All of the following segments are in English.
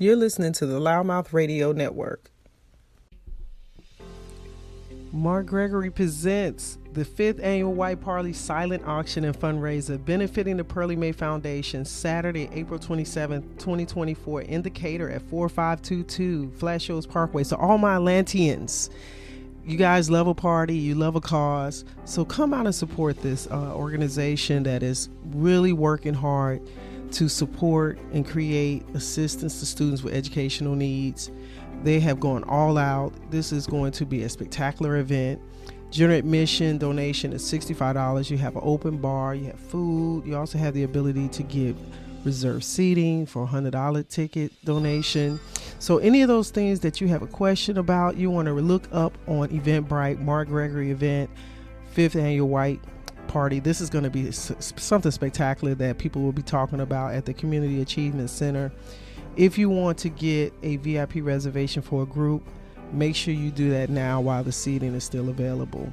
You're listening to the Loudmouth Radio Network. Mark Gregory presents the 5th Annual White Pearlie Silent Auction and Fundraiser benefiting the Pearlie Mae Foundation, Saturday, April 27, 2024, in Decatur at 4522 Flat Shoals Parkway. So all my Atlanteans, you guys love a party, you love a cause, so come out and support this organization that is really working hard to support and create assistance to students with educational needs. They have gone all out. This is going to be a spectacular event. General admission donation is $65. You have an open bar, you have food. You also have the ability to give reserved seating for a $100 ticket donation. So any of those things that you have a question about, you want to look up on Eventbrite, Mark Gregory event, 5th Annual White Party. This is going to be something spectacular that people will be talking about at the Community Achievement Center. If you want to get a VIP reservation for a group, make sure you do that now while the seating is still available.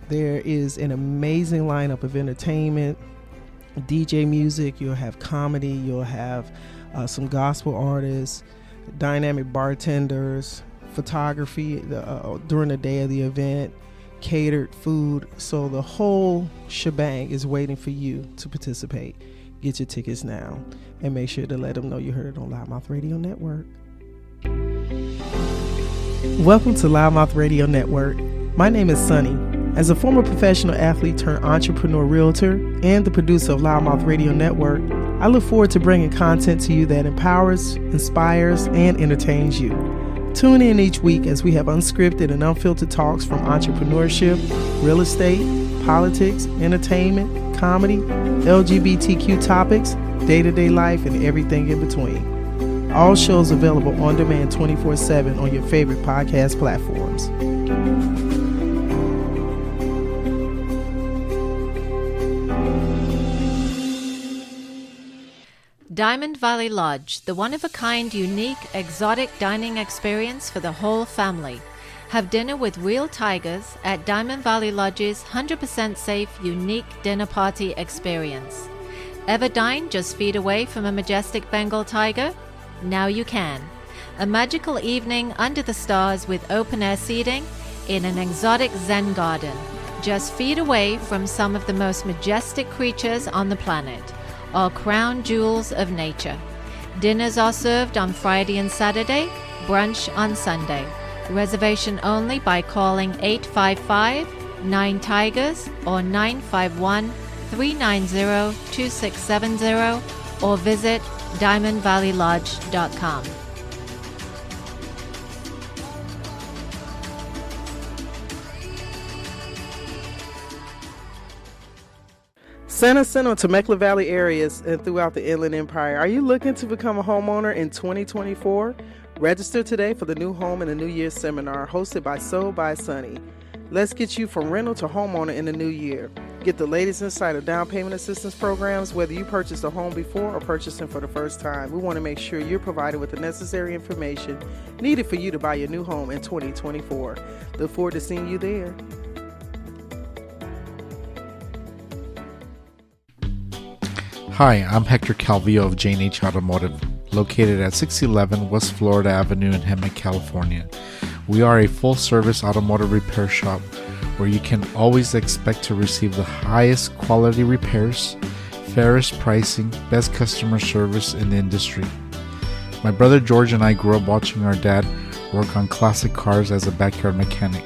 There is an amazing lineup of entertainment, DJ music, you'll have comedy, you'll have some gospel artists, dynamic bartenders, photography during the day of the event, catered food. So the whole shebang is waiting for you to participate. Get your tickets now and make sure to let them know you heard it on Loudmouth Radio Network. Welcome to Loudmouth Radio Network. My name is Sunny. As a former professional athlete turned entrepreneur realtor and the producer of Loudmouth Radio Network, I look forward to bringing content to you that empowers, inspires, and entertains you. Tune in each week as we have unscripted and unfiltered talks from entrepreneurship, real estate, politics, entertainment, comedy, LGBTQ topics, day-to-day life, and everything in between. All shows available on demand 24/7 on your favorite podcast platforms. Diamond Valley Lodge, the one-of-a-kind, unique, exotic dining experience for the whole family. Have dinner with real tigers at Diamond Valley Lodge's 100% safe, unique dinner party experience. Ever dined just feet away from a majestic Bengal tiger? Now you can. A magical evening under the stars with open-air seating in an exotic Zen garden, just feet away from some of the most majestic creatures on the planet, all crown jewels of nature. Dinners are served on Friday and Saturday, brunch on Sunday. Reservation only by calling 855-9-TIGERS or 951-390-2670 or visit diamondvalleylodge.com. San Jacinto, Temecula Valley areas, and throughout the Inland Empire. Are you looking to become a homeowner in 2024? Register today for the New Home and the New Year seminar hosted by Soul by Sunny. Let's get you from rental to homeowner in the new year. Get the latest insight of down payment assistance programs, whether you purchased a home before or purchasing for the first time. We want to make sure you're provided with the necessary information needed for you to buy your new home in 2024. Look forward to seeing you there. Hi, I'm Hector Calvillo of J&H Automotive, located at 611 West Florida Avenue in Hemet, California. We are a full-service automotive repair shop where you can always expect to receive the highest quality repairs, fairest pricing, best customer service in the industry. My brother George and I grew up watching our dad work on classic cars as a backyard mechanic.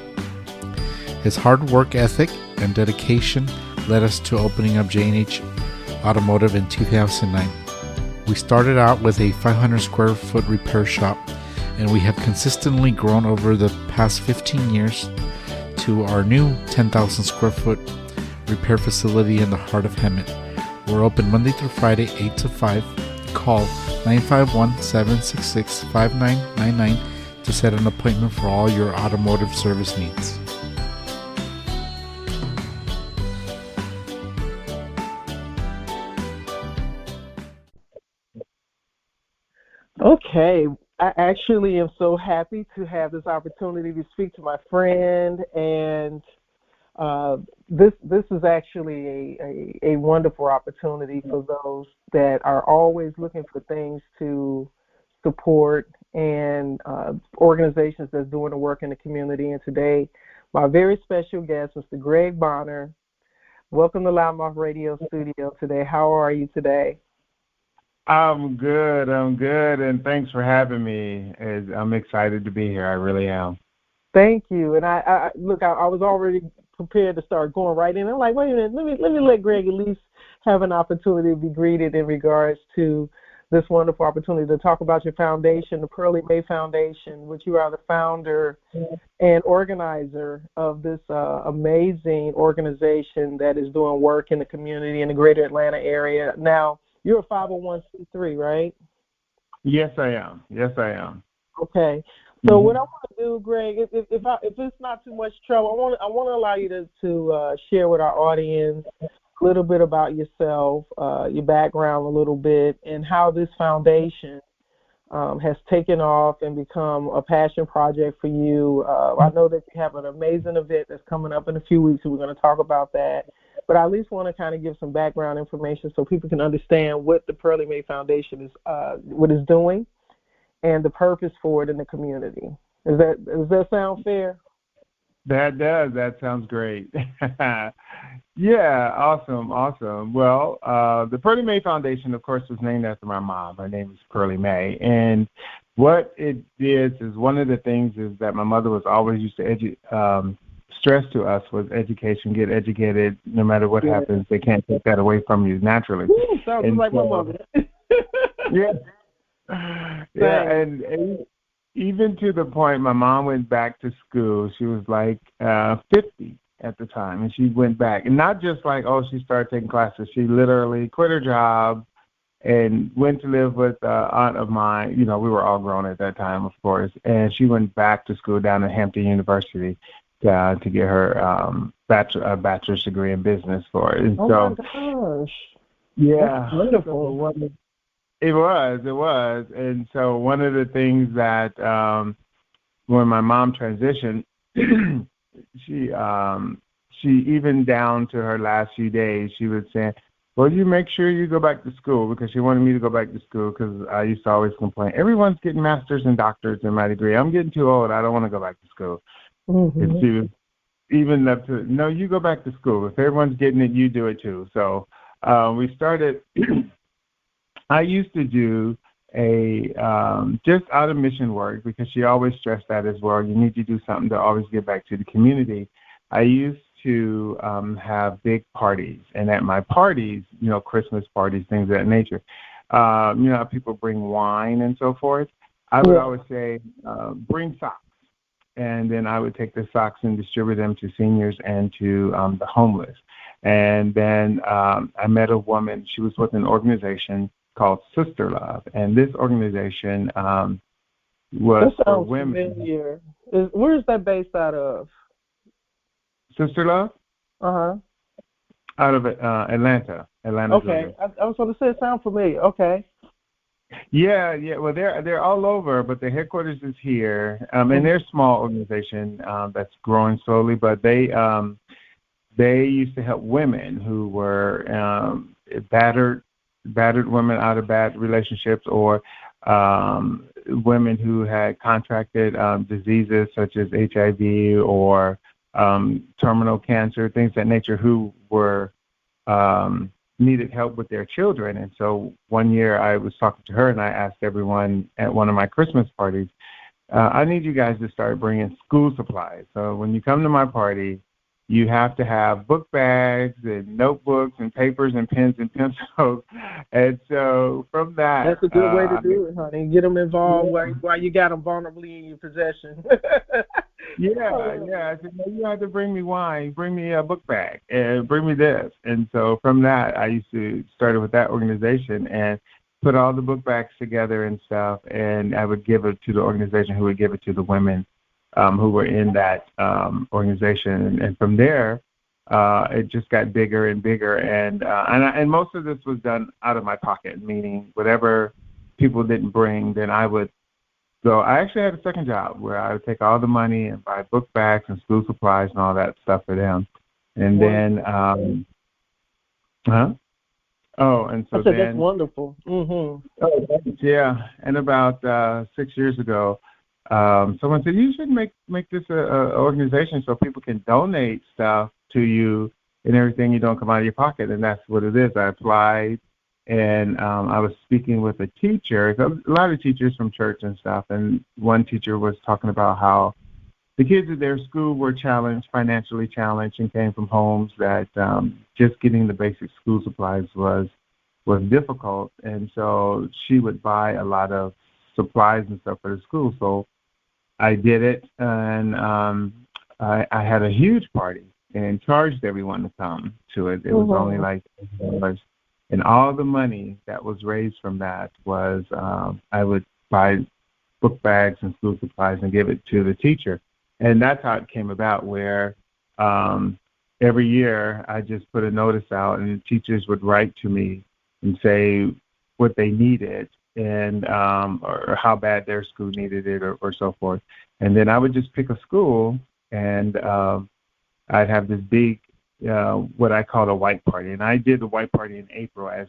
His hard work ethic and dedication led us to opening up J&H Automotive in 2009. We started out with a 500 square foot repair shop, and we have consistently grown over the past 15 years to our new 10,000 square foot repair facility in the heart of Hemet. We're open Monday through Friday, 8 to 5. Call 951-766-5999 to set an appointment for all your automotive service needs. Okay, I actually am so happy to have this opportunity to speak to my friend, and this is actually a wonderful opportunity for those that are always looking for things to support and organizations that's doing the work in the community. And today, my very special guest, Mr. Greg Bonner. Welcome to Loudmouth Radio Studio today. How are you today? I'm good, and thanks for having me. I'm excited to be here. I really am. Thank you. And I was already prepared to start going right in. I'm like, wait a minute, let me let Greg at least have an opportunity to be greeted in regards to this wonderful opportunity to talk about your foundation, the Pearlie May Foundation, which you are the founder and organizer of this amazing organization that is doing work in the community in the greater Atlanta area. Now, you're a 501c3, right? Yes, I am. Okay. So what I want to do, Greg, if it's not too much trouble, I want to allow you to share with our audience a little bit about yourself, your background a little bit, and how this foundation has taken off and become a passion project for you. I know that you have an amazing event that's coming up in a few weeks, and we're going to talk about that. But I at least want to kind of give some background information so people can understand what the Pearlie May Foundation is doing and the purpose for it in the community. Does that sound fair? That does. That sounds great. Yeah, awesome. Well, the Pearlie May Foundation, of course, was named after my mom. Her name is Pearlie May. And what it is one of the things is that my mother was always used to stress to us was education. Get educated no matter what happens. They can't take that away from you naturally. Ooh, sounds like my mother. Yeah. Yeah, and even to the point my mom went back to school. She was like 50 at the time, and she went back. And not just like, she started taking classes. She literally quit her job and went to live with an aunt of mine. You know, we were all grown at that time, of course. And she went back to school down at Hampton University to get her bachelor's degree in business for it. And my gosh. Yeah. That's wonderful. So it was. And so one of the things that when my mom transitioned, she even down to her last few days, she would say, well, you make sure you go back to school, because she wanted me to go back to school because I used to always complain, everyone's getting masters and doctors in my degree. I'm getting too old. I don't want to go back to school. Mm-hmm. And she was even up to, no, you go back to school. If everyone's getting it, you do it too. So we started... I used to do just out of mission work, because she always stressed that as well. You need to do something to always give back to the community. I used to have big parties, and at my parties, Christmas parties, things of that nature, people bring wine and so forth. I would always say, bring socks. And then I would take the socks and distribute them to seniors and to the homeless. And then I met a woman. She was with an organization called Sister Love, and this organization was for women. Familiar. Where is that based out of? Sister Love? Uh-huh. Out of Atlanta. Okay, I was going to say it sounds familiar. Okay. Yeah. Well, they're all over, but the headquarters is here, and they're a small organization that's growing slowly. But they used to help women who were battered women out of bad relationships, or women who had contracted diseases such as HIV or terminal cancer, things of that nature, who were needed help with their children. And so one year I was talking to her, and I asked everyone at one of my Christmas parties, I need you guys to start bringing school supplies. So when you come to my party, you have to have book bags and notebooks and papers and pens and pencils. And so from that... That's a good way to do it, honey. Get them involved while you got them vulnerably in your possession. Yeah. I said, no, you have to bring me wine, bring me a book bag, and bring me this. And so from that, I used to start with that organization and put all the book bags together and stuff, and I would give it to the organization, who would give it to the women who were in that organization. And from there, it just got bigger and bigger. And most of this was done out of my pocket, meaning whatever people didn't bring, then I would go. I actually had a second job where I would take all the money and buy book bags and school supplies and all that stuff for them. And then, Oh, and I so said that's then, wonderful. Mhm. oh, yeah, and about 6 years ago, someone said you should make this a organization so people can donate stuff to you, and everything you don't come out of your pocket, and that's what it is. I applied, and I was speaking with a teacher, a lot of teachers from church and stuff, and one teacher was talking about how the kids at their school were challenged, financially challenged, and came from homes that just getting the basic school supplies was difficult. And so she would buy a lot of supplies and stuff for the school. So I did it, and I had a huge party and charged everyone to come to it. It was only like $10. And all the money that was raised from that was I would buy book bags and school supplies and give it to the teacher. And that's how it came about, where every year I just put a notice out, and the teachers would write to me and say what they needed, and or how bad their school needed it, or so forth. And then I would just pick a school, and I'd have this big what I call a white party. And I did the white party in April as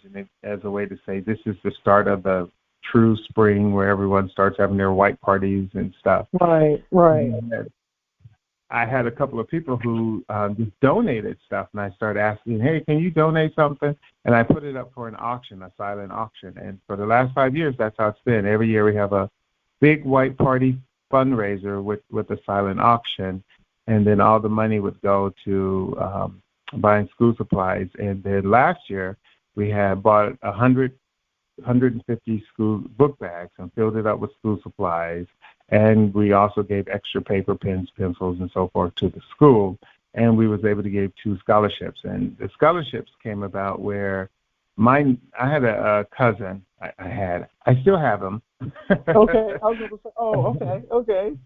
a way to say this is the start of the true spring, where everyone starts having their white parties and stuff. Right. And I had a couple of people who just donated stuff, and I started asking, hey, can you donate something? And I put it up for an auction, a silent auction. And for the last 5 years, that's how it's been. Every year we have a big white party fundraiser with a silent auction, and then all the money would go to buying school supplies. And then last year we had bought 150 school book bags and filled it up with school supplies. And we also gave extra paper, pens, pencils, and so forth to the school. And we was able to give 2 scholarships. And the scholarships came about where I had a cousin. I still have him. Okay. I was going to say, okay.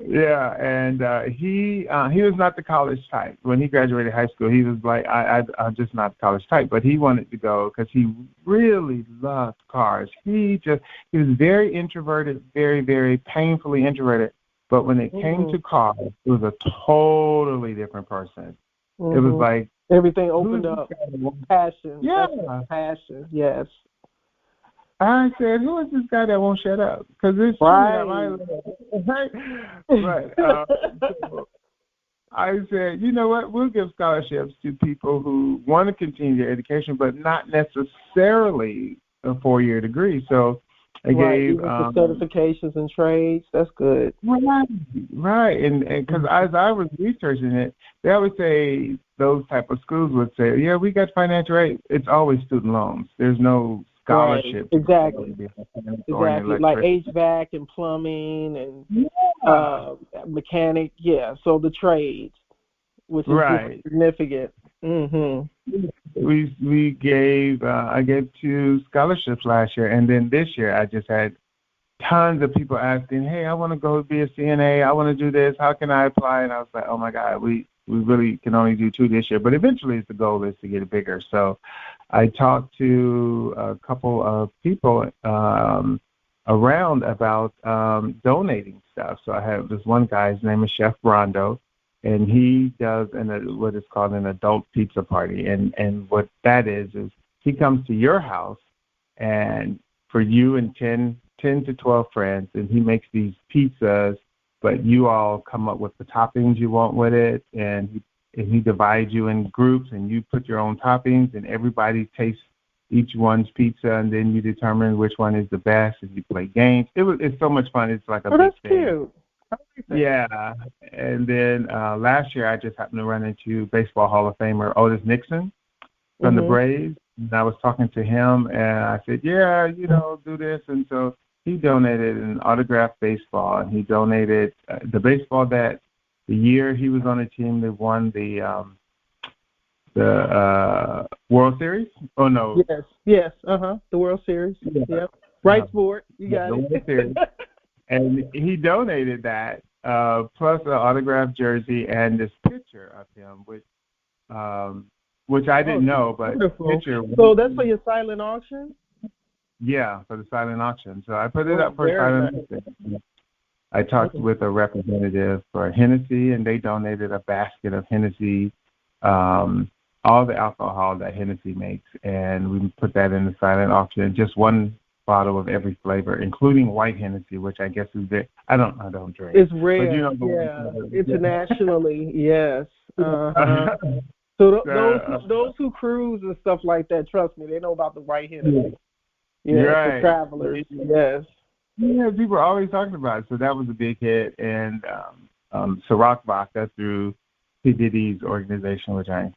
Yeah, and he was not the college type. When he graduated high school, he was like, I'm just not the college type. But he wanted to go because he really loved cars. He was very introverted, very, very painfully introverted. But when it came to cars, it was a totally different person. It was like everything opened up. Passion. Yeah, passion. Yes. I said, who is this guy that won't shut up? Because it's right. But so I said, you know what? We'll give scholarships to people who want to continue their education, but not necessarily a 4-year degree. So I gave even for certifications and trades. That's good. Right. And because as I was researching it, they always say those type of schools would say, yeah, we got financial aid. It's always student loans. There's no scholarship. Right. Exactly. Like HVAC and plumbing and mechanic. Yeah. So the trades, which is significant. We gave I gave 2 scholarships last year, and then this year I just had tons of people asking, hey, I want to go be a CNA. I want to do this. How can I apply? And I was like, oh my God, we really can only do 2 this year. But eventually the goal is to get it bigger. So I talked to a couple of people around about donating stuff. So I have this one guy, his name is Chef Rondo, and he does what is called an adult pizza party. And what that is he comes to your house, and for you and 10 to 12 friends, and he makes these pizzas, but you all come up with the toppings you want with it, and he divides you in groups, and you put your own toppings, and everybody tastes each one's pizza, and then you determine which one is the best, and you play games. It's so much fun. It's like a big thing. Cute. Yeah. And then last year I just happened to run into Baseball Hall of Famer Otis Nixon from the Braves. And I was talking to him, and I said, yeah, do this. And so he donated an autographed baseball, and he donated the baseball that the year he was on the team that won the World Series. Oh no. Yes. The World Series. Yeah. Yep. Right sport. You got it. And he donated that plus an autographed jersey and this picture of him, which I didn't know, but picture. So that's for your silent auction? Yeah, for the silent auction. So I put it up for silent auction. I talked with a representative for Hennessy, and they donated a basket of Hennessy all the alcohol that Hennessy makes, and we put that in the silent auction. Just one bottle of every flavor, including white Hennessy, which I guess is I don't drink. It's rare, But, internationally, yes. Uh-huh. So those who cruise and stuff like that, trust me, they know about the white Hennessy. Yeah, right. For travelers, yes. Yeah, people are always talking about it, so that was a big hit. And Ciroc Vodka through P. Diddy's organization, which I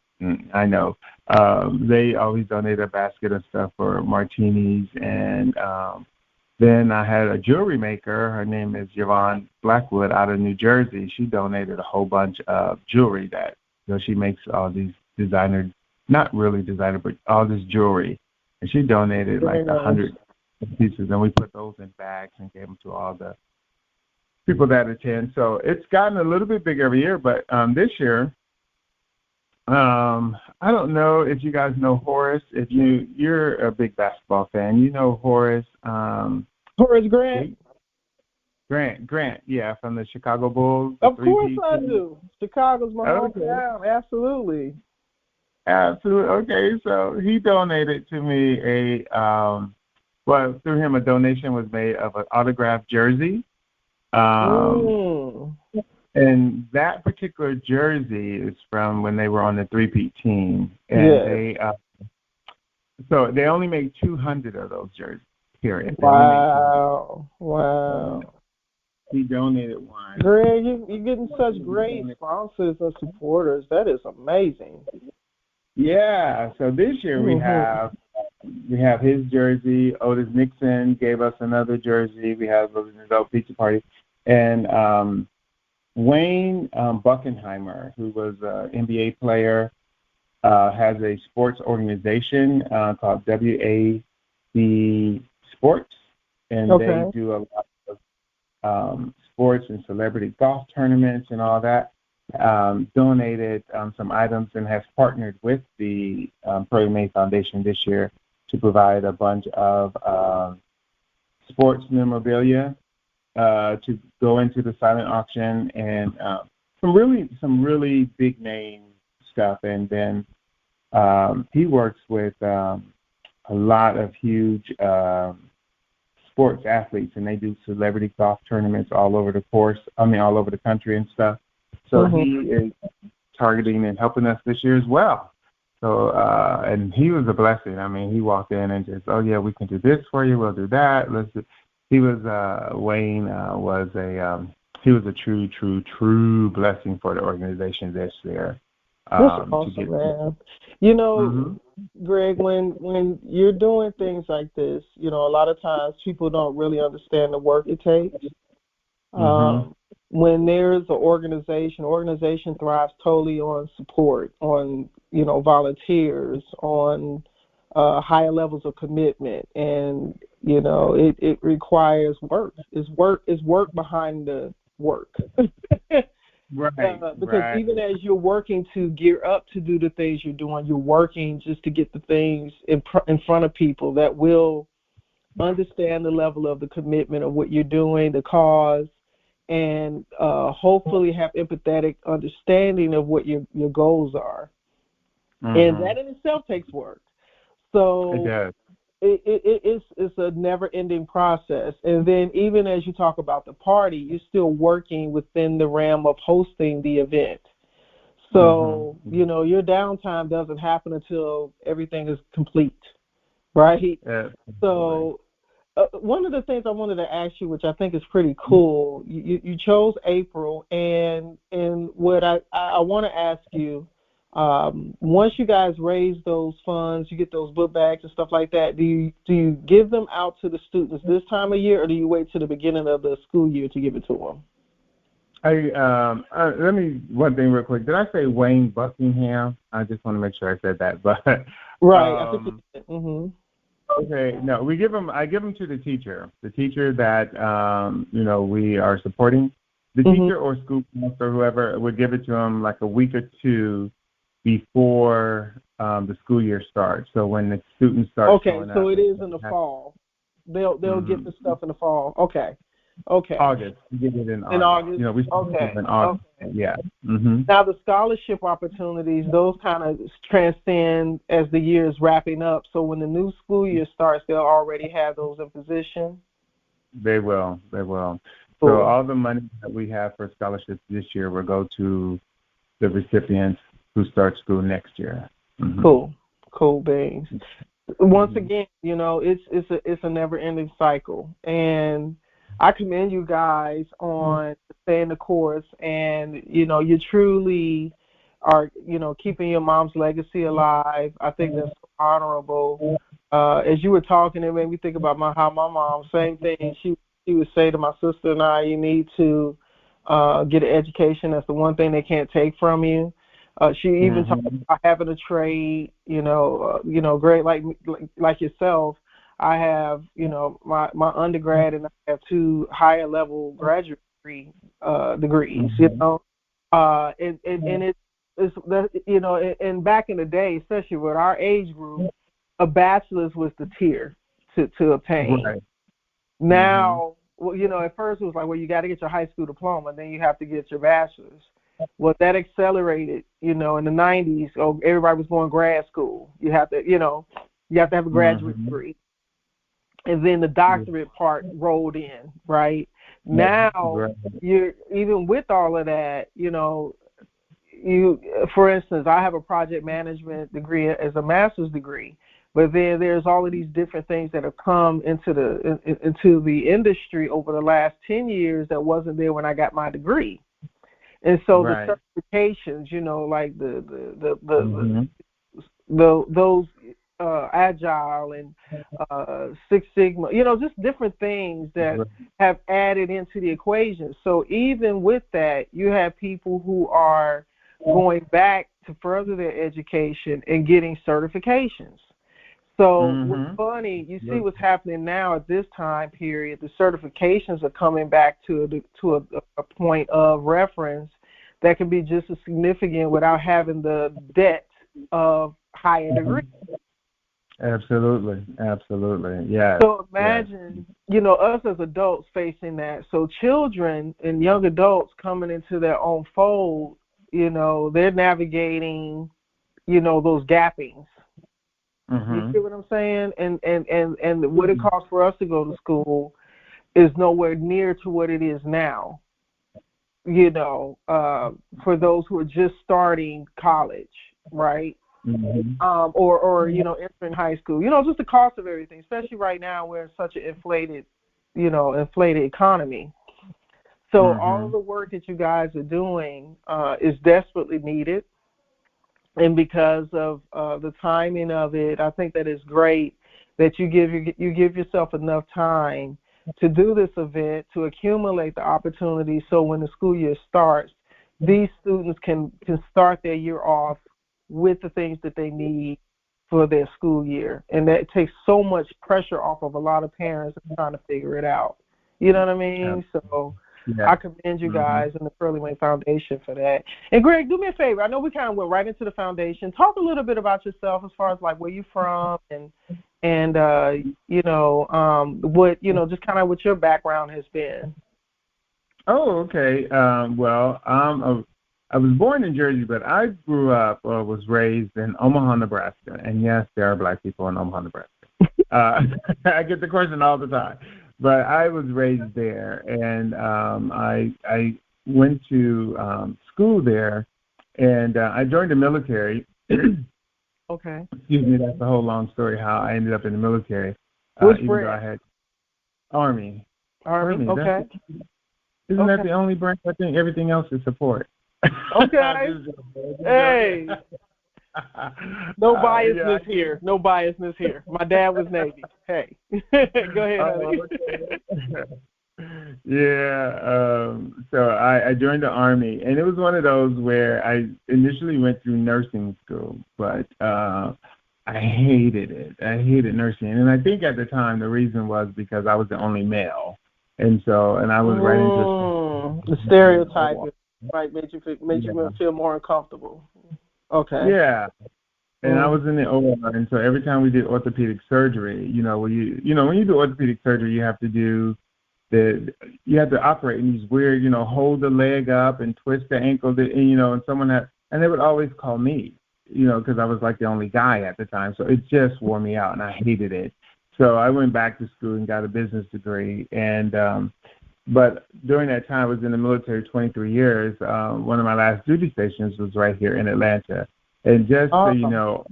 know, they always donate a basket of stuff for martinis. And then I had a jewelry maker. Her name is Yvonne Blackwood out of New Jersey. She donated a whole bunch of jewelry that, she makes all these designer, not really designer, but all this jewelry. And she donated like 100 pieces, and we put those in bags and gave them to all the people that attend. So it's gotten a little bit bigger every year, but this year, I don't know if you guys know Horace. If you're a big basketball fan, you know Horace. Horace Grant. Grant, yeah, from the Chicago Bulls. Of course I do. Chicago's my hometown. Absolutely. Okay, so he donated to me through him a donation was made of an autographed jersey. And that particular jersey is from when they were on the three-peat team. And so they only made 200 of those jerseys, period. Wow. He donated one. Greg, you're getting such great sponsors and supporters. That is amazing. Yeah. So this year we have his jersey. Otis Nixon gave us another jersey. We have an adult pizza party, and Wayne Buckenheimer, who was an NBA player, has a sports organization called WAC Sports, and they do a lot of sports and celebrity golf tournaments and all that. Donated some items and has partnered with the Pearlie Mae Foundation this year to provide a bunch of sports memorabilia to go into the silent auction, and some really big name stuff. And then he works with a lot of huge sports athletes, and they do celebrity golf tournaments all over the all over the country and stuff. So he is targeting and helping us this year as well. So and he was a blessing. I mean, he walked in and just, we can do this for you. We'll do that. He was Wayne was he was a true blessing for the organization this year. That's awesome, man. Greg, when you're doing things like this, a lot of times people don't really understand the work it takes. When there's an organization thrives totally on support, on volunteers, on higher levels of commitment, and it requires work. It's work behind the work. Because even as you're working to gear up to do the things you're doing, you're working just to get the things in front of people that will understand the level of the commitment of what you're doing, the cause, and hopefully have empathetic understanding of what your goals are. And that in itself takes work. So it does. It's a never-ending process. And then even as you talk about the party, you're still working within the realm of hosting the event. So, your downtime doesn't happen until everything is complete, right? Yeah. So one of the things I wanted to ask you, which I think is pretty cool, you chose April, and what I want to ask you, once you guys raise those funds, you get those book bags and stuff like that, do you give them out to the students this time of year, or do you wait till the beginning of the school year to give it to them? Let me one thing real quick. Did I say Wayne Buckingham? I just want to make sure I said that. But right, I think you did. Okay, no, I give them to the teacher that we are supporting. The teacher or school counselor, whoever, would give it to them like a week or two before the school year starts. So when the students start showing up. Okay, so it is in the fall. They'll get the stuff in the fall. Okay. Okay. August. We did it in August. In August? You know, we started in August. Okay. Yeah. Mm-hmm. Now, the scholarship opportunities, those kind of transcend as the year is wrapping up. So when the new school year starts, they'll already have those in position? They will. They will. Cool. So all the money that we have for scholarships this year will go to the recipients who start school next year. Mm-hmm. Cool beans. Once again, you know, it's a never-ending cycle, and I commend you guys on staying the course, and you know, you truly are, you know, keeping your mom's legacy alive. I think that's honorable. As you were talking, it made me think about how my mom, same thing. She would say to my sister and I, you need to get an education. That's the one thing they can't take from you. She even talked about having a trade, great like yourself. I have, you know, my undergrad, and I have 2 higher level graduate degrees, you know, and it's you know, and back in the day, especially with our age group, a bachelor's was the tier to obtain. Right. Now, well, you know, at first it was like, well, you got to get your high school diploma, then you have to get your bachelor's. Well, that accelerated, you know, in the 90s. Oh, everybody was going grad school. You have to have a graduate degree. And then the doctorate part rolled in, right? Now, you're even with all of that, you know, for instance, I have a project management degree as a master's degree, but then there's all of these different things that have come into the industry over the last 10 years that wasn't there when I got my degree. And so the certifications, you know, like those Agile and Six Sigma, you know, just different things that have added into the equation. So even with that, you have people who are going back to further their education and getting certifications. So what's funny, you see what's happening now at this time period, the certifications are coming back to a point of reference that can be just as significant without having the debt of higher degrees. Absolutely. Yeah. So imagine, you know, us as adults facing that. So children and young adults coming into their own fold, you know, they're navigating, you know, those gappings. You see what I'm saying? And what it costs for us to go to school is nowhere near to what it is now. You know, for those who are just starting college, right? Or you know, entering high school. You know, just the cost of everything, especially right now we're in such an inflated economy. So all of the work that you guys are doing is desperately needed. And because of the timing of it, I think that it's great that you give yourself enough time to do this event, to accumulate the opportunities, so when the school year starts, these students can start their year off with the things that they need for their school year. And that takes so much pressure off of a lot of parents trying to figure it out. You know what I mean? So I commend you guys and the Pearlie May Foundation for that. And Greg, do me a favor. I know we kind of went right into the foundation. Talk a little bit about yourself as far as like where you're from and you know, what, you know, just kind of what your background has been. Oh, okay. Well, I was born in Jersey, but I grew up, was raised in Omaha, Nebraska. And yes, there are black people in Omaha, Nebraska. I get the question all the time. But I was raised there, and I went to school there, and I joined the military. Okay. Excuse me, that's a whole long story how I ended up in the military. Which even branch? though I had Army. Okay. Isn't that the only branch? I think everything else is support. Okay. Hey. No biasness here. No biasness here. My dad was Navy. Hey. Go ahead, honey. Yeah. So I joined the Army, and it was one of those where I initially went through nursing school, but I hated it. I hated nursing. And I think at the time the reason was because I was the only male. And I was right into the stereotype, right, made you feel more uncomfortable. Okay. Yeah. And I was in the OR, and so every time we did orthopedic surgery, when you do orthopedic surgery, you have to do you had to operate in these weird, hold the leg up and twist the ankle, and someone and they would always call me, because I was like the only guy at the time. So it just wore me out, and I hated it. So I went back to school and got a business degree. And but during that time, I was in the military 23 years. One of my last duty stations was right here in Atlanta. And just so you know,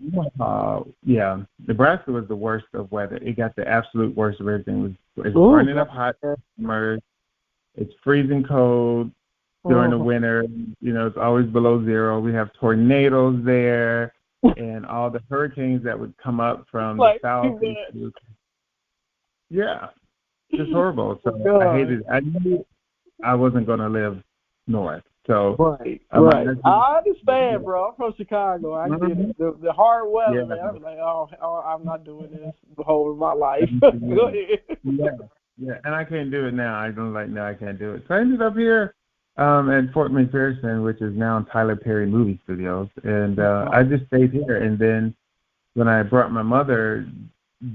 Nebraska was the worst of weather. It got the absolute worst of everything. It's burning up hot summers. It's freezing cold during the winter. It's always below zero. We have tornadoes there, and all the hurricanes that would come up from the south. Yeah, it's horrible. So I hated it. I knew I wasn't going to live north. So right. I understand, bro. I'm from Chicago. I get it. The hard weather, man. I was like, oh, I'm not doing this the whole of my life. Go ahead. Yeah, and I can't do it now. I can't do it. So I ended up here at Fort McPherson, which is now Tyler Perry Movie Studios, and I just stayed here. And then when I brought my mother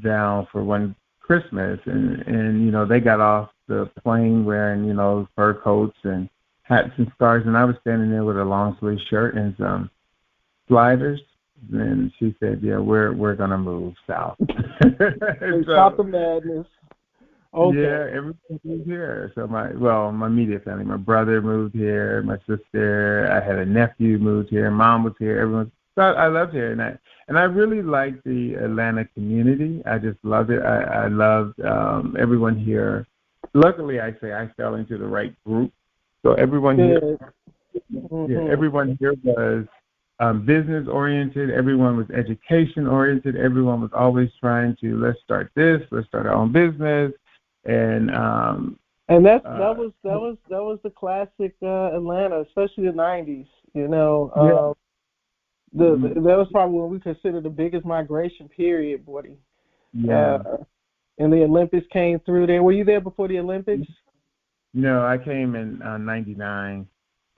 down for one Christmas, and they got off the plane wearing fur coats and hats and scarves, and I was standing there with a long sleeve shirt and some sliders. And she said, "Yeah, we're gonna move south." Stop the madness. Okay. Yeah, everyone moved here. So my immediate family, my brother moved here, my sister, I had a nephew moved here, mom was here, everyone. So I loved here, and I really liked the Atlanta community. I just loved it. I loved everyone here. Luckily, I fell into the right group. So everyone here, everyone here was business oriented. Everyone was education oriented. Everyone was always trying to let's start our own business, and that was the classic Atlanta, especially the '90s. That was probably when we consider the biggest migration period, buddy. Yeah. And the Olympics came through there. Were you there before the Olympics? No, I came in '99.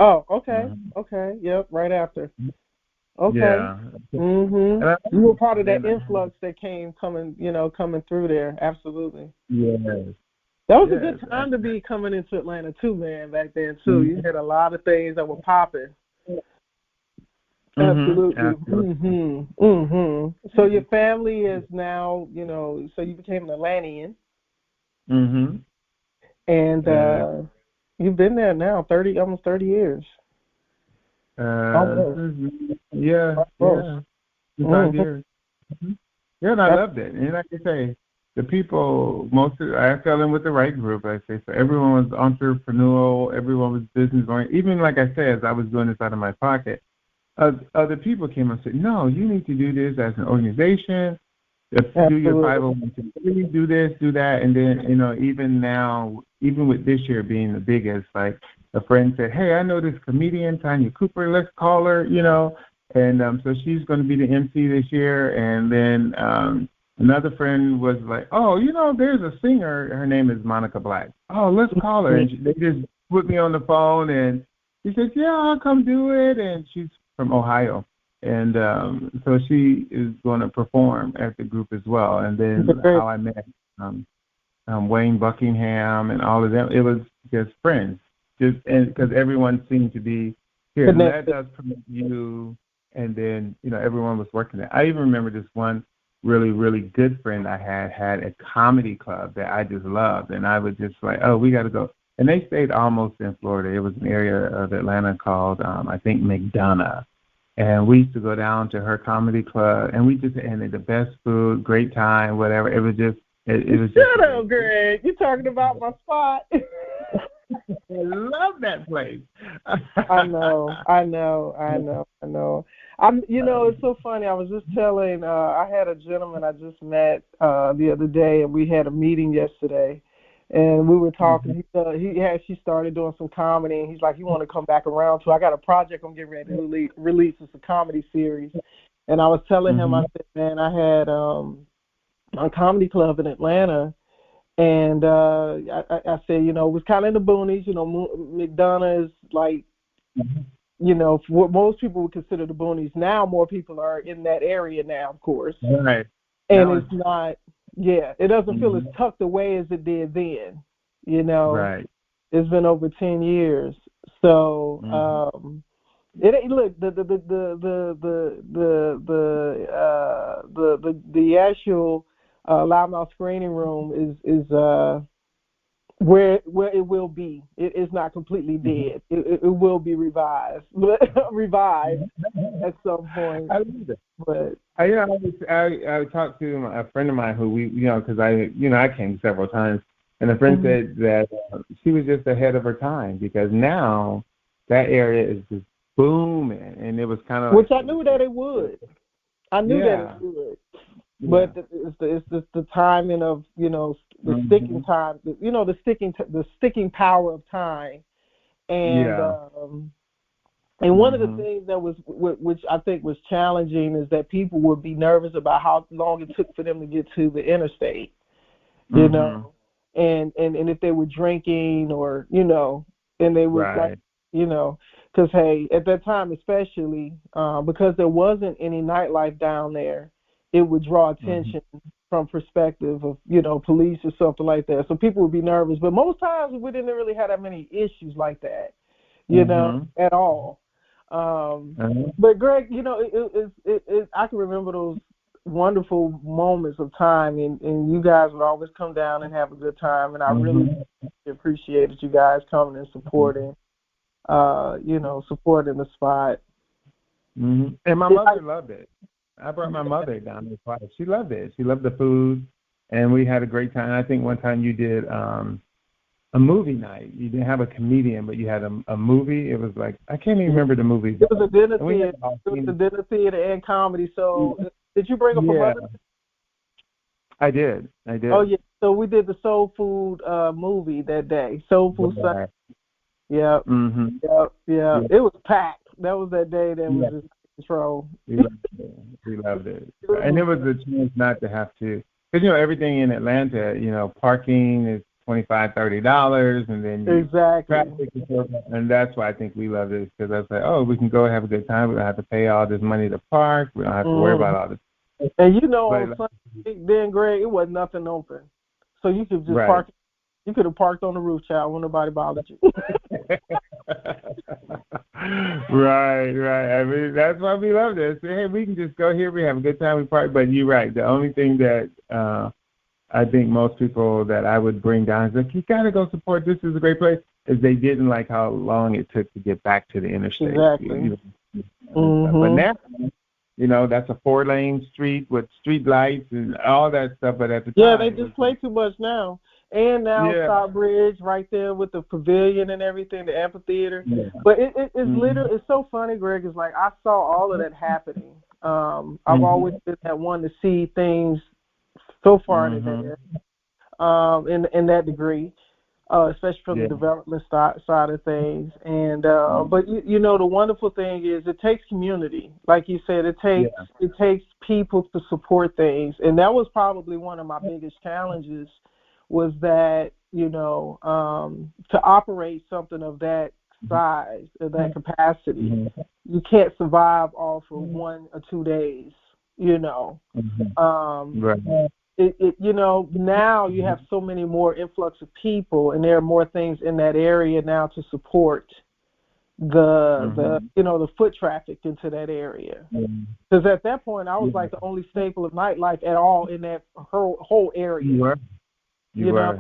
Oh, okay. Okay. Yep, right after. Okay. Yeah. You were part of that influx that came coming through there. Absolutely. Yes. That was a good time to be coming into Atlanta too, man. Back then too, you had a lot of things that were popping. Absolutely. So your family is now, so you became an Atlantean. And you've been there now almost 30 years. Yeah. 5 years. Yeah, and I loved it. And like I say, the people, I fell in with the right group, I say. So everyone was entrepreneurial, everyone was business oriented. Even like I said, as I was doing this out of my pocket, other people came and said, no, you need to do this as an organization. Do your 501c3, do this, do that. And then, even now, even with this year being the biggest, like a friend said, hey, I know this comedian, Tanya Cooper, let's call her, And so she's going to be the MC this year. And then another friend was like, oh, there's a singer. Her name is Monica Black. Oh, let's call her. And they just put me on the phone, and she said, yeah, I'll come do it. And she's from Ohio. And so she is going to perform at the group as well. And then how I met Wayne Buckingham and all of them, it was just friends. Because everyone seemed to be here. And that does promote you. And then, everyone was working there. I even remember this one really, really good friend I had a comedy club that I just loved. And I would just like, oh, we got to go. And they stayed almost in Florida. It was an area of Atlanta called, I think, McDonough. And we used to go down to her comedy club, and we just had the best food, great time, whatever. It was just, it was. Shut up, Greg. You're talking about my spot. I love that place. I know. It's so funny. I was just telling, I had a gentleman I just met the other day, and we had a meeting yesterday. And we were talking. He actually started doing some comedy, and he's like, "You want to come back around too? I got a project I'm getting ready to release. It's a comedy series." And I was telling him, I said, "Man, I had a comedy club in Atlanta, and I said, it was kind of in the boonies. McDonough is like, what most people would consider the boonies. Now more people are in that area now, of course. Right. And it's not." Yeah, it doesn't feel as tucked away as it did then. You know, Right. it's been over 10 years. So it ain't look the actual Loudmouth screening room is where it will be. It is not completely dead. It will be revived at some point. I love it. But I talked to a friend of mine who because I came several times, and a friend said that she was just ahead of her time because now that area is just booming, and it was kind of which I knew that it would. I knew that it would. But it's the timing of the sticking time, the sticking power of time, and one of the things that was which I think was challenging is that people would be nervous about how long it took for them to get to the interstate, you know, and if they were drinking or and they would like because hey, at that time especially because there wasn't any nightlife down there, it would draw attention from perspective of police or something like that. So people would be nervous, but most times we didn't really have that many issues like that, at all. But Greg, I can remember those wonderful moments of time, and you guys would always come down and have a good time, and I really appreciated you guys coming and supporting, supporting the spot. And my mother loved it. I brought my mother down to the spot. She loved it. She loved the food, and we had a great time. I think one time you did a movie night. You didn't have a comedian, but you had a movie. It was like I can't even remember the movie. It was a dinner theater. It was a dinner theater and comedy. So did you bring up a mother? I did. Oh yeah. So we did the Soul Food movie that day. Soul Food Sunday. Yeah. Yeah. It was packed. That was that day that was just control. We loved it. And it was a chance not to have to, because everything in Atlanta, parking is $25-$30, and then traffic, and that's why I think we love this, because I was like, oh, we can go have a good time. We don't have to pay all this money to park. We don't have to worry about all this. And on Sunday, then Greg, it wasn't nothing open, so you could just park. You could have parked on the roof, child, when nobody bothered you. Right. I mean, that's why we love this. Hey, we can just go here. We have a good time. We park. But you're right. The only thing that I think most people that I would bring down is like, you got to go support. This is a great place. Is they didn't like how long it took to get back to the interstate. Exactly. But now, that's a 4-lane street with street lights and all that stuff. But at the time, they just play too much now. And now Stockbridge right there with the pavilion and everything, the amphitheater. Yeah. But it's literally, it's so funny, Greg. It's like I saw all of that happening. I've always been that one to see things so far in advance, in that degree, especially from the development side of things. And but the wonderful thing is it takes community, like you said. It takes people to support things, and that was probably one of my biggest challenges. Was that, to operate something of that size, of that capacity, you can't survive off of 1 or 2 days, now you have so many more influx of people, and there are more things in that area now to support the foot traffic into that area. Because at that point, I was like the only staple of nightlife at all in that whole area. You were.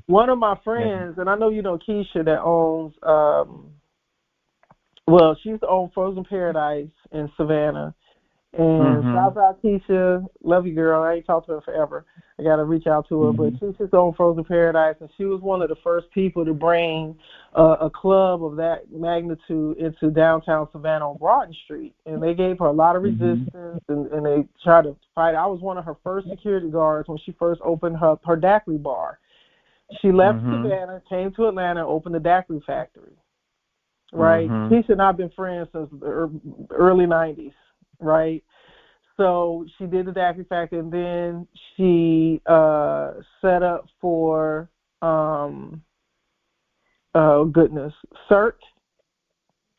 One of my friends, and I know Keisha, that owns, she used to own Frozen Paradise in Savannah. And shout out Keisha, love you, girl. I ain't talked to her forever. I got to reach out to her. But she used to own Frozen Paradise, and she was one of the first people to bring a club of that magnitude into downtown Savannah on Broughton Street. And they gave her a lot of resistance, and they tried to fight. I was one of her first security guards when she first opened her daiquiri bar. She left Savannah, came to Atlanta, opened the daiquiri factory. Right? Keisha and I have been friends since the early 90s. Right, so she did the daiquiri factory, and then she set up for CERT.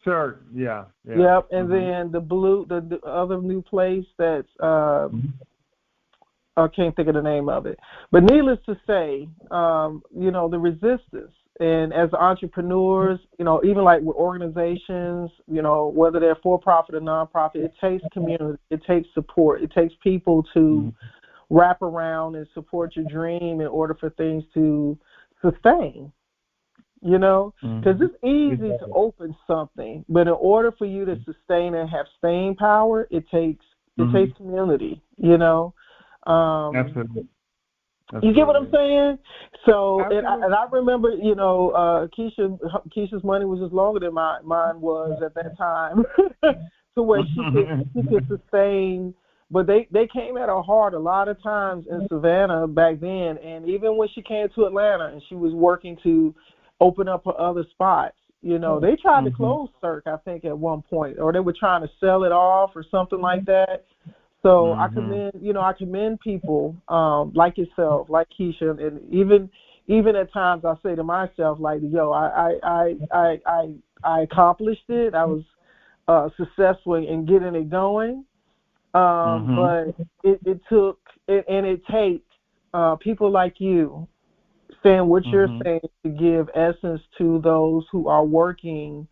CERT, yeah. Yep, and then the other new place that's I can't think of the name of it. But needless to say, the resistance. And as entrepreneurs, even like with organizations, whether they're for-profit or non-profit, it takes community, it takes support, it takes people to wrap around and support your dream in order for things to sustain. Because it's easy to open something, but in order for you to sustain and have staying power, it takes community. Absolutely. You get what I'm saying? So, and I remember, Keisha's money was just longer than mine was at that time, to where she could sustain. But they came at her hard a lot of times in Savannah back then, and even when she came to Atlanta and she was working to open up her other spots, they tried to close Cirque, I think, at one point, or they were trying to sell it off or something like that. So I commend people like yourself, like Keisha, and even at times I say to myself, like, I accomplished it. I was successful in getting it going, but it took and it takes people like you saying what you're saying to give essence to those who are working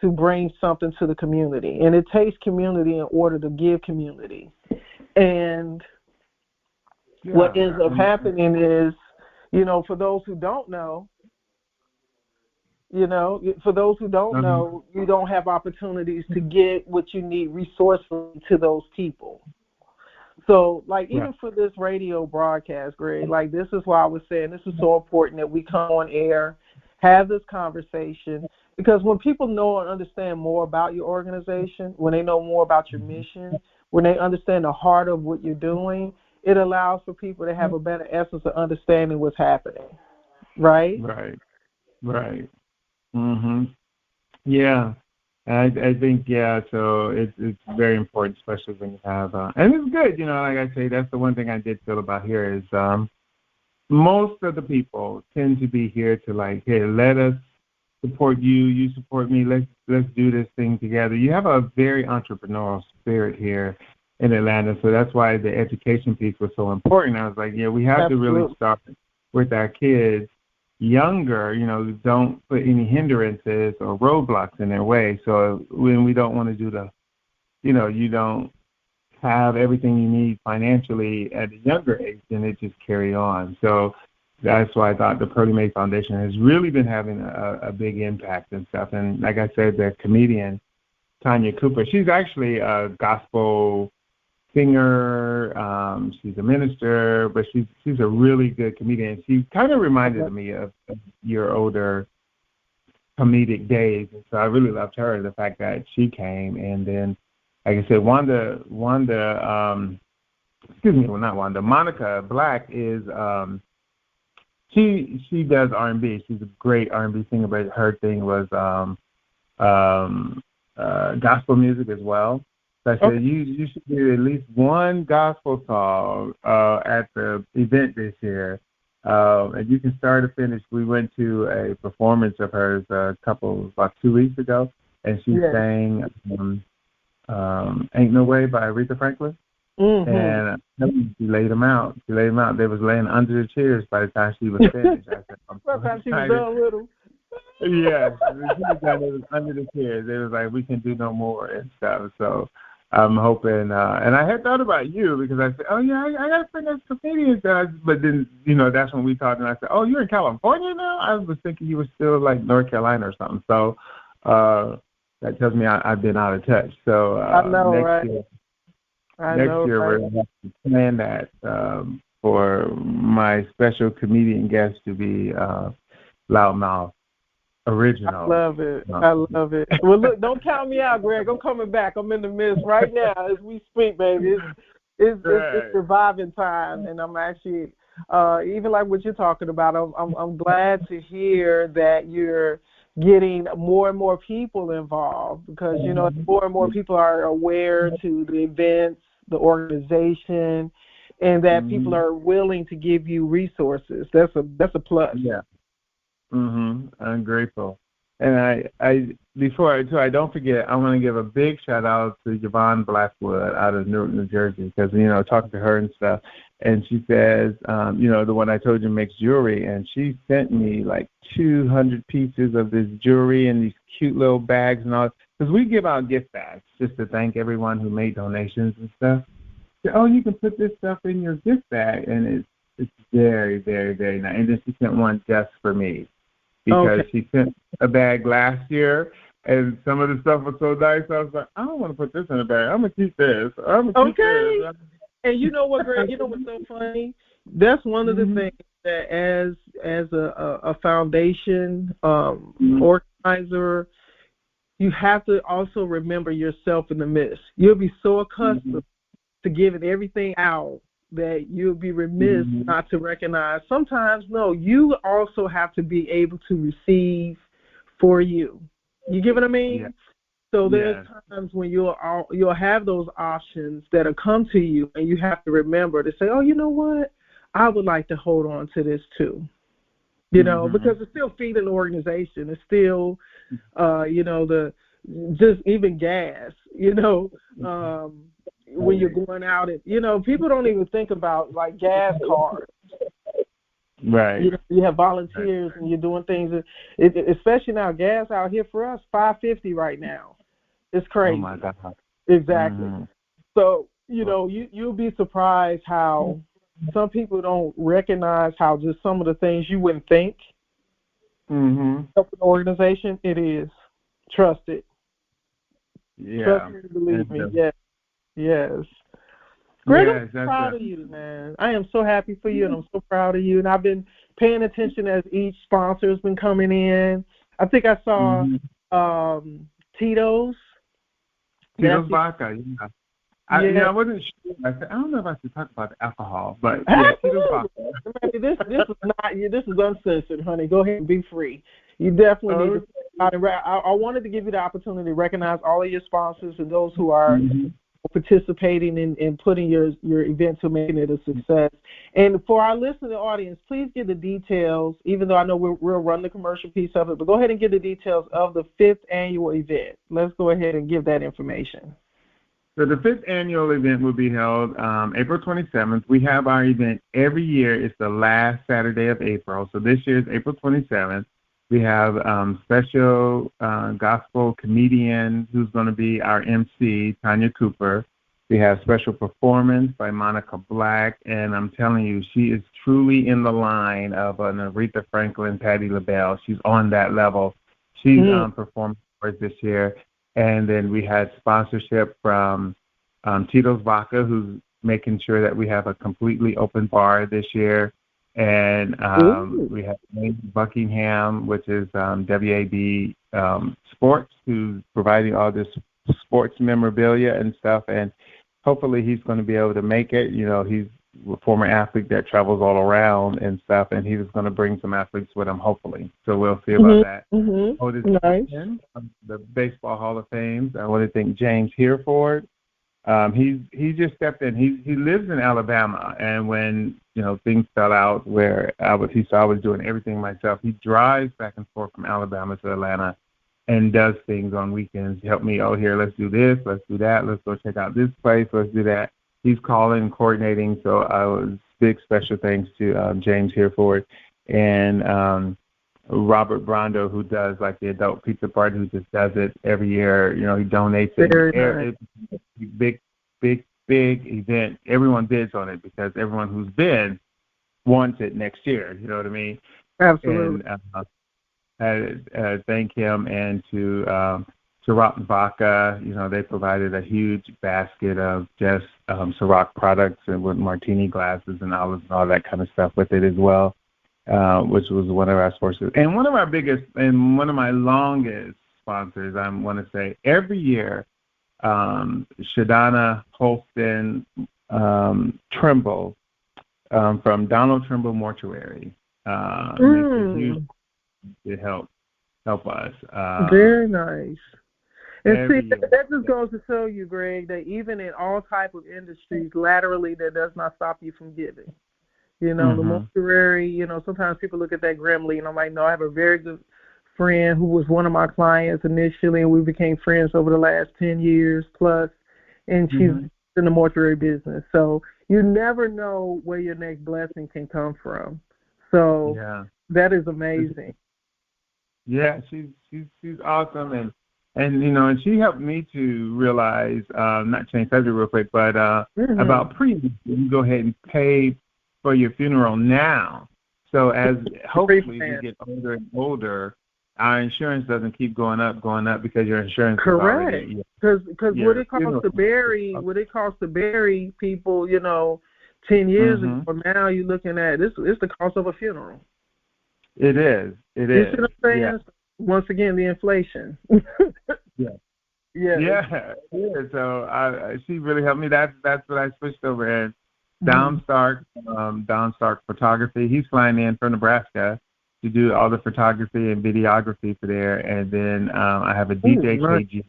to bring something to the community, and it takes community in order to give community. And what ends up happening is, for those who don't know, you don't have opportunities to get what you need resourcefully to those people. So, like, even for this radio broadcast, Greg, like, this is why I was saying this is so important that we come on air, have this conversation, because when people know and understand more about your organization, when they know more about your mission, when they understand the heart of what you're doing, it allows for people to have a better essence of understanding what's happening. Right? Right. Yeah. I think, so it's very important, especially when you have, and it's good, like I say, that's the one thing I did feel about here is most of the people tend to be here to, like, hey, let us support you, you support me, let's do this thing together. You have a very entrepreneurial spirit here in Atlanta, so that's why the education piece was so important. I was like, we have to really start with our kids younger, don't put any hindrances or roadblocks in their way. So when we don't want to do you don't have everything you need financially at a younger age, then it just carry on. So that's why I thought the Pearlie Mae Foundation has really been having a big impact and stuff. And like I said, the comedian Tanya Cooper, she's actually a gospel singer. She's a minister, but she's a really good comedian. She kind of reminded me of your older comedic days, and so I really loved her. The fact that she came, and then, like I said, Monica Black is. She does R&B. She's a great R&B singer, but her thing was gospel music as well. So I said, you should do at least one gospel song at the event this year. And you can start to finish. We went to a performance of hers about 2 weeks ago, and she sang Ain't No Way by Aretha Franklin. And she laid them out. They was laying under the chairs by the time she was finished. I said, by the time she was done with them. Yeah, she was done. It was under the chairs. They was like, we can do no more and stuff. So I'm hoping. And I had thought about you because I said, I got to bring us comedians. But then, that's when we talked, and I said, oh, you're in California now? I was thinking you were still like North Carolina or something. So that tells me I've been out of touch. So I know, next year. Next year, we're going to have to plan that for my special comedian guest to be Loudmouth Original. I love it. Well, look, don't count me out, Greg. I'm coming back. I'm in the midst right now as we speak, baby. It's surviving time, and I'm actually even like what you're talking about. I'm glad to hear that you're getting more and more people involved because more and more people are aware to the events, the organization, and that people are willing to give you resources. That's a plus. Yeah. I'm grateful. And before I don't forget, I want to give a big shout out to Yvonne Blackwood out of Newark, New Jersey, because talking to her and stuff, and she says, the one I told you makes jewelry, and she sent me like 200 pieces of this jewelry and these cute little bags and all. Because we give out gift bags just to thank everyone who made donations and stuff. So, you can put this stuff in your gift bag, and it's very, very, very nice. And then she sent one just for me because she sent a bag last year, and some of the stuff was so nice. I was like, I don't want to put this in a bag. I'm gonna keep this. I'm gonna keep this. And you know what, Greg? You know what's so funny? That's one of the things that as a foundation organizer, you have to also remember yourself in the midst. You'll be so accustomed to giving everything out that you'll be remiss not to recognize. Sometimes, no, you also have to be able to receive for you. You get what I mean? Yeah. So there's times when you'll have those options that'll come to you, and you have to remember to say, oh, you know what? I would like to hold on to this too. Because it's still feeding the organization. It's still, just even gas, when you're going out and, people don't even think about like gas cards. Right. You have volunteers and you're doing things, especially now, gas out here for us, $5.50 right now. It's crazy. Oh, my God. Exactly. So, you'll be surprised how some people don't recognize how just some of the things you wouldn't think help an organization. It is. Trust it. Yeah. Trust me, believe me. Yes. Greg, I'm so proud of you, man. I am so happy for you, and I'm so proud of you. And I've been paying attention as each sponsor has been coming in. I think I saw Tito's. Tito's vodka, I wasn't sure. I don't know if I should talk about the alcohol, but Tito's vodka. This is uncensored, honey. Go ahead and be free. You definitely need to. I wanted to give you the opportunity to recognize all of your sponsors and those who are participating in putting your event to making it a success. And for our listening audience, please give the details, even though I know we'll run the commercial piece of it, but go ahead and give the details of the 5th annual event. Let's go ahead and give that information. So the 5th annual event will be held April 27th. We have our event every year. It's the last Saturday of April. So this year is April 27th. We have special gospel comedian who's going to be our MC, Tanya Cooper. We have special performance by Monica Black, and I'm telling you, she is truly in the line of an Aretha Franklin, Patti LaBelle. She's on that level. She's performing for us this year. And then we had sponsorship from Tito's Vodka, who's making sure that we have a completely open bar this year. And we have Buckingham, which is WAB Sports, who's providing all this sports memorabilia and stuff. And hopefully he's going to be able to make it. He's a former athlete that travels all around and stuff, and he was going to bring some athletes with him, hopefully. So we'll see about that. Nice. The Baseball Hall of Fame. I want to thank James Hereford. He just stepped in. He lives in Alabama, and when things fell out where he saw I was doing everything myself, he drives back and forth from Alabama to Atlanta and does things on weekends. He helped me, here, let's do this, let's do that, let's go check out this place, let's do that. He's calling and coordinating, so I was big special thanks to James Hereford and Robert Brondo, who does like the adult pizza party, who just does it every year. He donates it. Big event. Everyone bids on it because everyone who's bid wants it next year. You know what I mean? Absolutely. And thank him and to Ciroc Vodka. They provided a huge basket of just Ciroc products and with martini glasses and olives and all that kind of stuff with it as well. Which was one of our sponsors. And one of our biggest and one of my longest sponsors, I want to say, every year, Shadana Holston Trimble from Donald Trimble Mortuary makes a huge to help us. Very nice. And see, that just goes to show you, Greg, that even in all type of industries, laterally, that does not stop you from giving. The mortuary, sometimes people look at that grimly, and I'm like, no, I have a very good friend who was one of my clients initially, and we became friends over the last 10 years plus, and she's in the mortuary business. So, you never know where your next blessing can come from. So that is amazing. Yeah, she's awesome, and and she helped me to realize, not change subject real quick, but about you go ahead and pay for your funeral now. So as hopefully we get older and older, our insurance doesn't keep going up because your insurance is already because what it costs to bury people, 10 years ago, now you're looking at it's the cost of a funeral. It is. You see what I'm saying? Yeah. Once again, the inflation. Yeah. So she really helped me. That's what I switched over in. Don Stark Photography. He's flying in from Nebraska to do all the photography and videography for there. And then I have a DJ KG,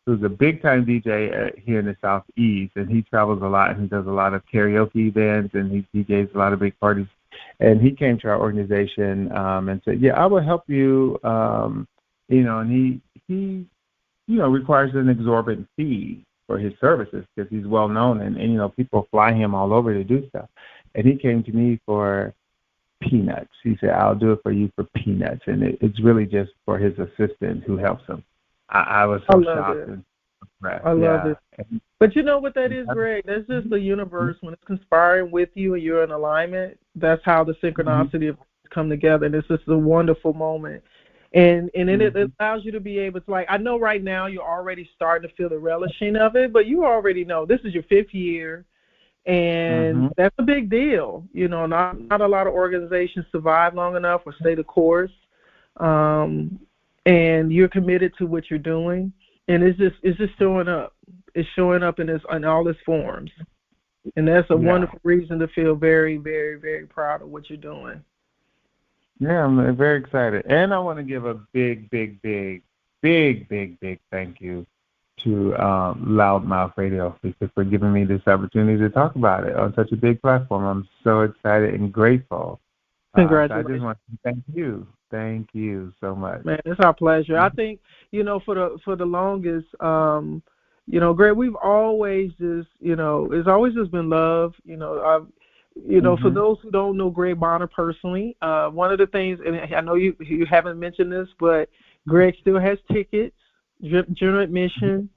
who's a big-time DJ here in the Southeast, and he travels a lot, and he does a lot of karaoke events, and he DJs a lot of big parties. And he came to our organization and said, I will help you, and he requires an exorbitant fee for his services because he's well known, and people fly him all over to do stuff. And he came to me for peanuts. He said, I'll do it for you for peanuts. And it's really just for his assistant who helps him. I was so shocked and impressed. I love it. But you know what that is, Greg? That's just the universe when it's conspiring with you and you're in alignment. That's how the synchronicity of come together. And it's just a wonderful moment. And it allows you to be able to, I know right now you're already starting to feel the relishing of it, but you already know this is your 5th year, and that's a big deal. Not a lot of organizations survive long enough or stay the course, and you're committed to what you're doing, and it's just showing up. It's showing up in all its forms, and that's a wonderful reason to feel very, very, very proud of what you're doing. Yeah, I'm very excited. And I want to give a big, big, big, big, big, big thank you to Loudmouth Radio for giving me this opportunity to talk about it on such a big platform. I'm so excited and grateful. Congratulations. I just want to thank you. Thank you so much. Man, it's our pleasure. I think, for the longest, Greg, we've always just, it's always just been love. For those who don't know Greg Bonner personally, one of the things, and I know you haven't mentioned this, but Greg still has tickets, general admission.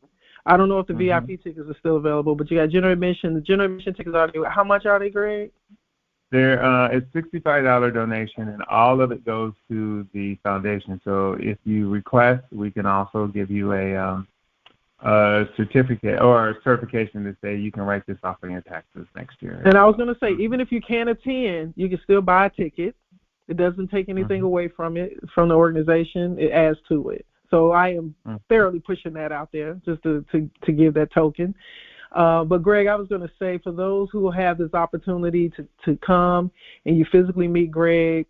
I don't know if the VIP tickets are still available, but you got general admission. The general admission tickets are, how much are they, Greg? It's $65 donation, and all of it goes to the foundation. So if you request, we can also give you a certificate or a certification to say you can write this off on your taxes next year. And I was going to say, even if you can't attend, you can still buy a ticket. It doesn't take anything away from the organization. It adds to it. So I am thoroughly pushing that out there just to give that token. But Greg, I was going to say, for those who have this opportunity to come and you physically meet Greg,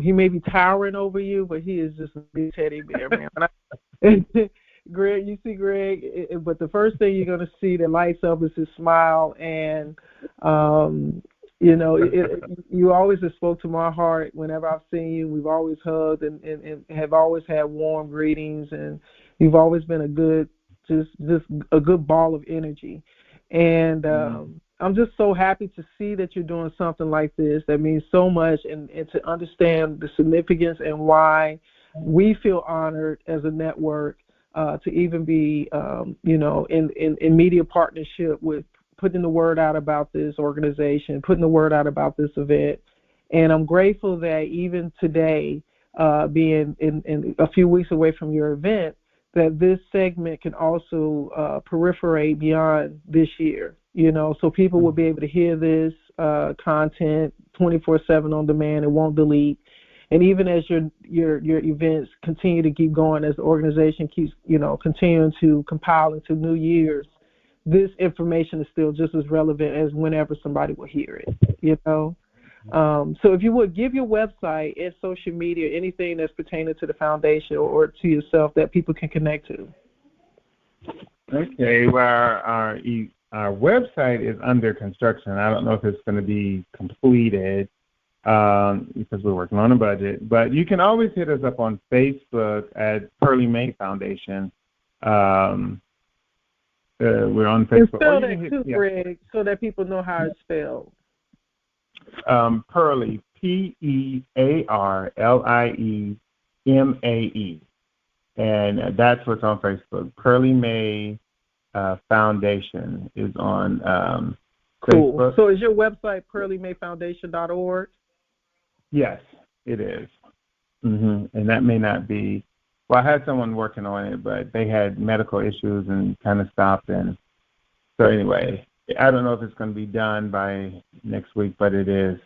he may be towering over you, but he is just a big teddy bear, man. Greg, you see Greg, but the first thing you're going to see that lights up is his smile, and you always have spoke to my heart whenever I've seen you. We've always hugged and have always had warm greetings, and you've always been a good ball of energy. And I'm just so happy to see that you're doing something like this that means so much, and to understand the significance and why we feel honored as a network to even be, in media partnership with putting the word out about this organization, putting the word out about this event. And I'm grateful that even today, being in a few weeks away from your event, that this segment can also proliferate beyond this year, so people will be able to hear this content 24/7 on demand. It won't delete. And even as your events continue to keep going, as the organization keeps, continuing to compile into new years, this information is still just as relevant as whenever somebody will hear it, So if you would give your website and social media, anything that's pertaining to the foundation or to yourself that people can connect to. Okay, well, our website is under construction. I don't know if it's going to be completed because we're working on a budget. But you can always hit us up on Facebook at Pearlie May Foundation. We're on And Facebook. spell that too, Greg, so that people know how it's spelled. Pearlie, Pearliemae, and that's what's on Facebook. Pearlie May Foundation is on cool. Facebook. So is your website pearliemayfoundation.org? Yes, it is. And that may not be. Well, I had someone working on it, but they had medical issues and kind of stopped. And so anyway, I don't know if it's going to be done by next week, but it is.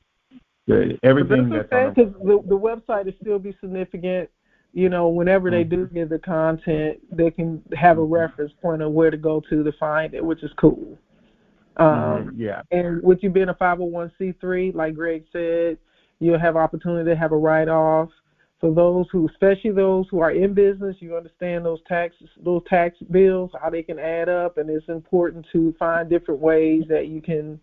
Everything that's okay, because the website will still be significant. Whenever they do get the content, they can have a reference point of where to go to find it, which is cool. Yeah. And with you being a 501c3, like Greg said, you'll have opportunity to have a write-off. For those especially those who are in business, you understand those tax bills, how they can add up, and it's important to find different ways that you can,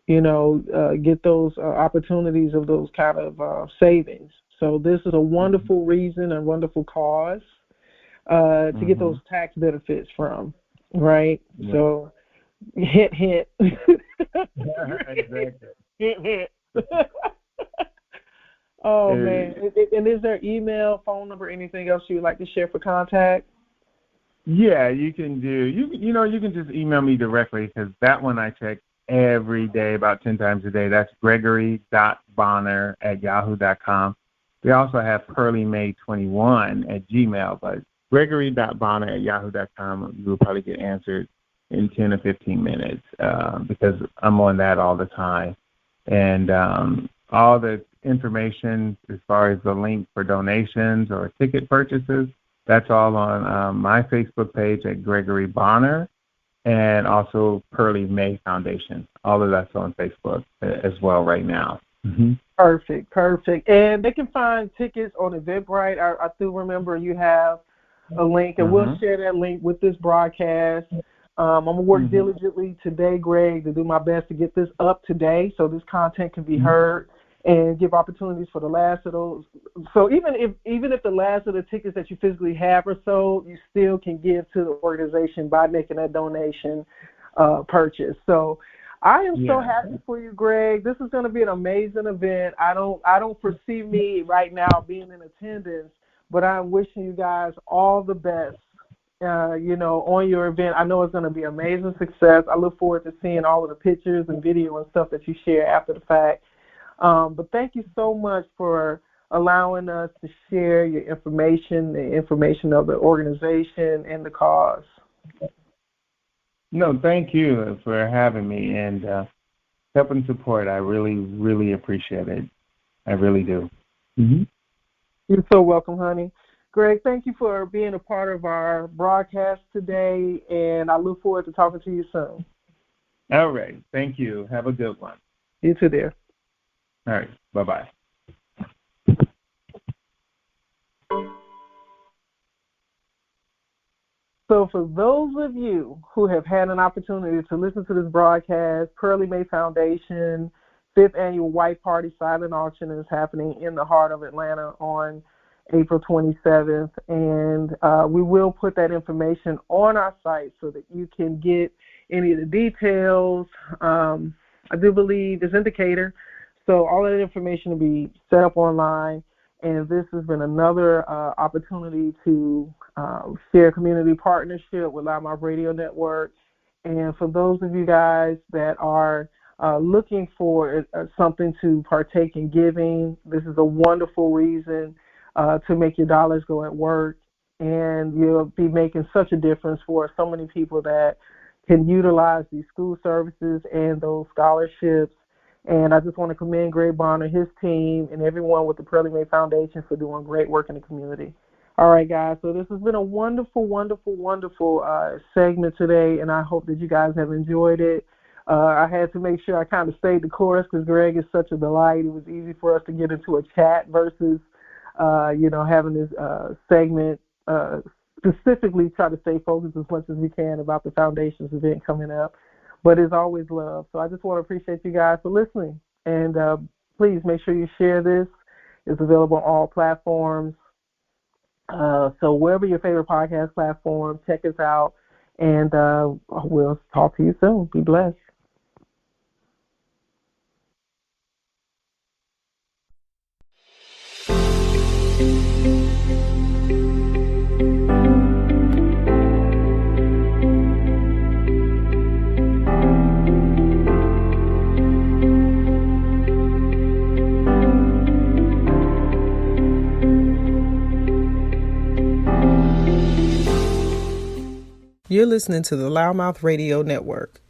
get those opportunities of those kind of savings. So this is a wonderful reason, a wonderful cause to get those tax benefits from, right? Yeah. So, hint. Exactly. Hint. Oh, man. And is there email, phone number, anything else you would like to share for contact? Yeah, you can do. You can just email me directly, because that one I check every day, about 10 times a day. That's gregory.bonner@yahoo.com. We also have pearliemay21@gmail, but gregory.bonner@yahoo.com, you will probably get answered in 10 or 15 minutes because I'm on that all the time. And all the information as far as the link for donations or ticket purchases, that's all on my Facebook page at Gregory Bonner, and also Pearlie May Foundation. All of that's on Facebook as well right now. Perfect. And they can find tickets on Eventbrite. I do remember you have a link, and we'll share that link with this broadcast. I'm going to work diligently today, Greg, to do my best to get this up today so this content can be heard and give opportunities for the last of those. So even if the last of the tickets that you physically have are sold, you still can give to the organization by making that donation purchase. So I am so happy for you, Greg. This is going to be an amazing event. I don't foresee me right now being in attendance, but I'm wishing you guys all the best. On your event. I know it's going to be amazing success. I look forward to seeing all of the pictures and video and stuff that you share after the fact. But thank you so much for allowing us to share your information, the information of the organization and the cause. No, thank you for having me and help and support. I really, really appreciate it. I really do. You're so welcome, honey. Greg, thank you for being a part of our broadcast today, and I look forward to talking to you soon. All right. Thank you. Have a good one. You too, dear. All right. Bye-bye. So for those of you who have had an opportunity to listen to this broadcast, Pearlie May Foundation 5th Annual White Party Silent Auction is happening in the heart of Atlanta on April 27th, and we will put that information on our site so that you can get any of the details. I do believe it's indicator, so all of that information will be set up online, and this has been another opportunity to share community partnership with Loud Mouth Radio Network. And for those of you guys that are looking for something to partake in giving, this is a wonderful reason to make your dollars go at work, and you'll be making such a difference for so many people that can utilize these school services and those scholarships. And I just want to commend Greg Bonner, his team, and everyone with the Pearlie May Foundation for doing great work in the community. All right, guys, so this has been a wonderful, wonderful, wonderful segment today, and I hope that you guys have enjoyed it. I had to make sure I kind of stayed the course because Greg is such a delight. It was easy for us to get into a chat versus having this segment specifically try to stay focused as much as we can about the Foundation's event coming up. But it's always love. So I just want to appreciate you guys for listening. And please make sure you share this. It's available on all platforms. So wherever your favorite podcast platform, check us out. And we'll talk to you soon. Be blessed. You're listening to the Loudmouth Radio Network.